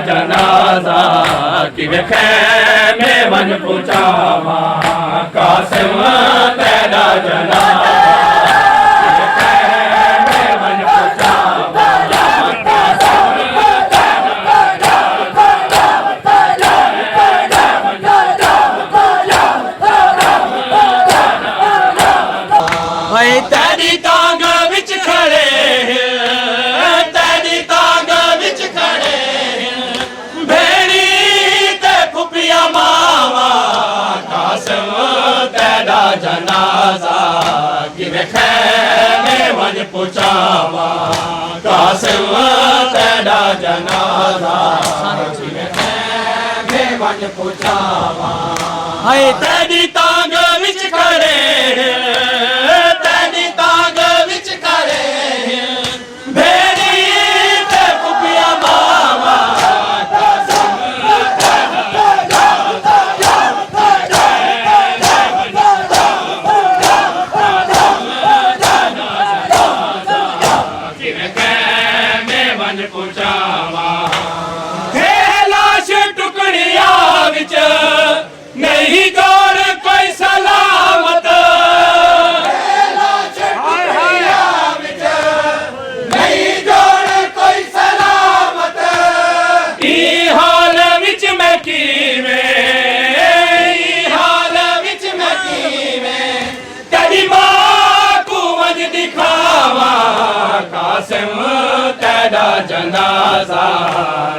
जनाजा किवे खैमे वन पुचावा कासिम तेरा जनाजा किवे खैमे वन पुचावा तेरी तांग विच खड़े तेरी तांग विच खड़े भेड़ी ते फुफिया मावा कासिम तेरा जनाजा किवे खैमे वन पुचावा कासिम तेरा जनाजा किवे खैमे वन पुचावा तेरी तांग विच खड़े नहीं जोड़ कोई सलामत नहीं जोड़ कोई सलामत ई हाल विच मैं तेरी मां को वज दिखावा कासिम तेरा जनाजा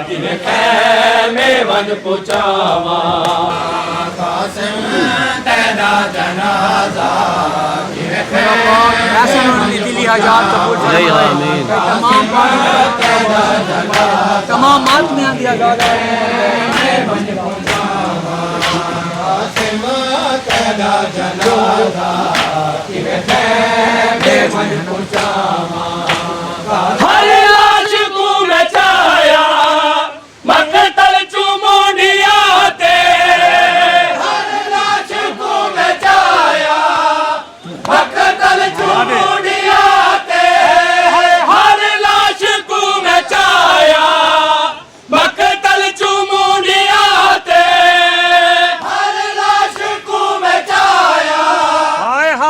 किवे खैमे वन पुचावा कासिम तेरा जनाजा किवे खैमे दिली आजाद कबूल तमाम आदमियां दी आजाद कासिम तेरा जनाजा किवे खैमे वन पुचावा हर लाश को नचाया मकतल चुमुंडिया ते हर लाश को नचाया मकतल चुमुंडिया ते हर लाश को नचाया मकतल चुमुंडिया ते हर लाश को नचाया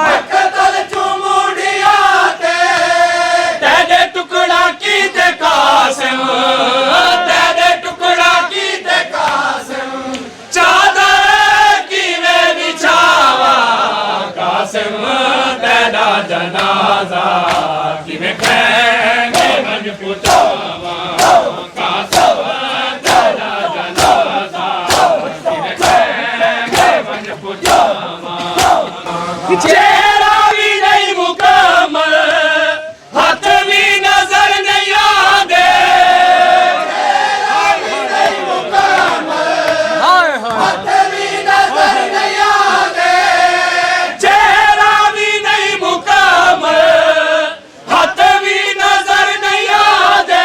मकतल चुमुंडिया ते तेरे टुकड़ा की ते कासिम तेरे टुकड़ा की ते कासिम चादर किवे बिछावा कासिम तेरा जनाजा किवे खैमे वन पुचावा कासिम तेरा जनाजा किवे खैमे वन पुचावा चेहरा भी नहीं मुकम्मल हाथ भी नजर नहीं आते हाथ भी नजर नहीं आते चेहरा भी नहीं मुकम्मल हाथ भी नजर नहीं आते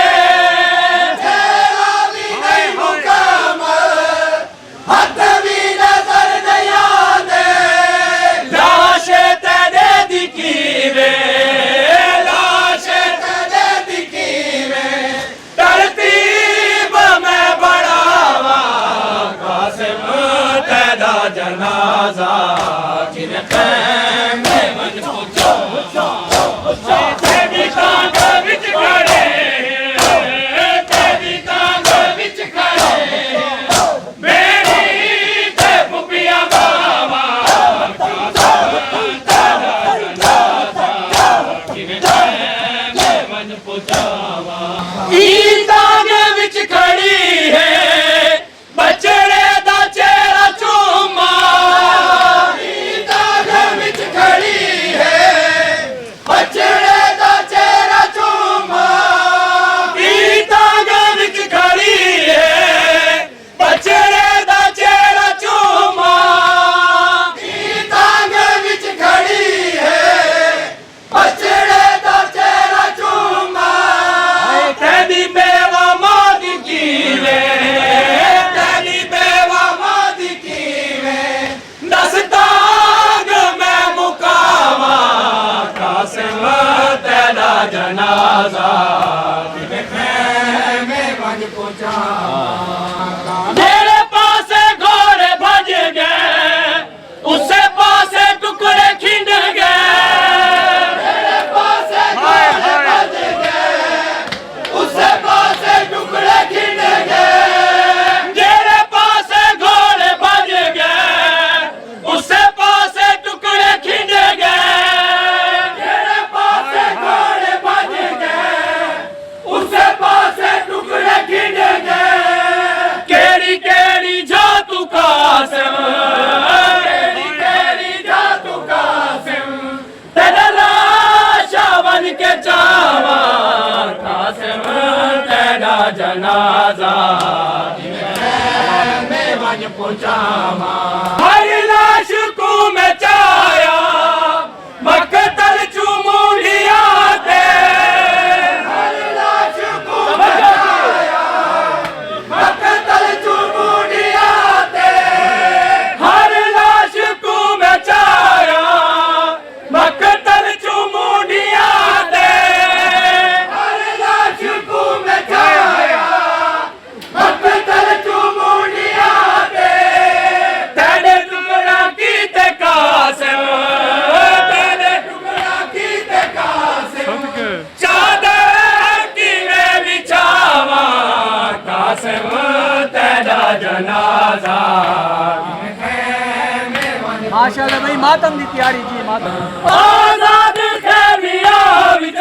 चेहरा भी नहीं मुकम्मल हाथ भी नजर नहीं आते लाश तेरे दिखीवे जनाजा किवे खैमे वन पुचावा तेरी तांग विच खड़े तेरी तांग विच खड़े बेड़ी ते फुफिया मावा कासिम तेरा जनाजा किवे खैमे वन पुचावा ई तांग विच खड़ी है बचड़े दा चेहरा चूमा जेड़े पासे घोड़े भज गए उसे पासे टुकड़े खिंड गए जेड़े पासे घोड़े भज गए उसे पासे टुकड़े खिंड गए जेड़े पासे घोड़े भज गए उसे पासे टुकड़े खिंड गए जेड़े पासे घोड़े भज गए उसे पासे टुकड़े खिंड गए केड़ी केड़ी जातू कासिम केड़ी केड़ी जातू कासिम तेरा लाशा बन के जावा कासिम तेरा जनाजा मैं बन पहुंचावा हर लाश को मैं चाया मकतल चुमूलिया दे हर लाश को मैं चाया मकतल चुमूलिया दे हर लाश को मैं चाया मकतल चुमूलिया दे हर लाश को मैं चाया मकतल चुमूलिया दे तेरे टुकड़ा कीते कासिम तेरे टुकड़ा कीते कासिम चादर की मैं बिछावा कासिम तेरा जनाजा माशाल्लाह भाई मातम की तैयारी जी मातम आजाद खैमिया विच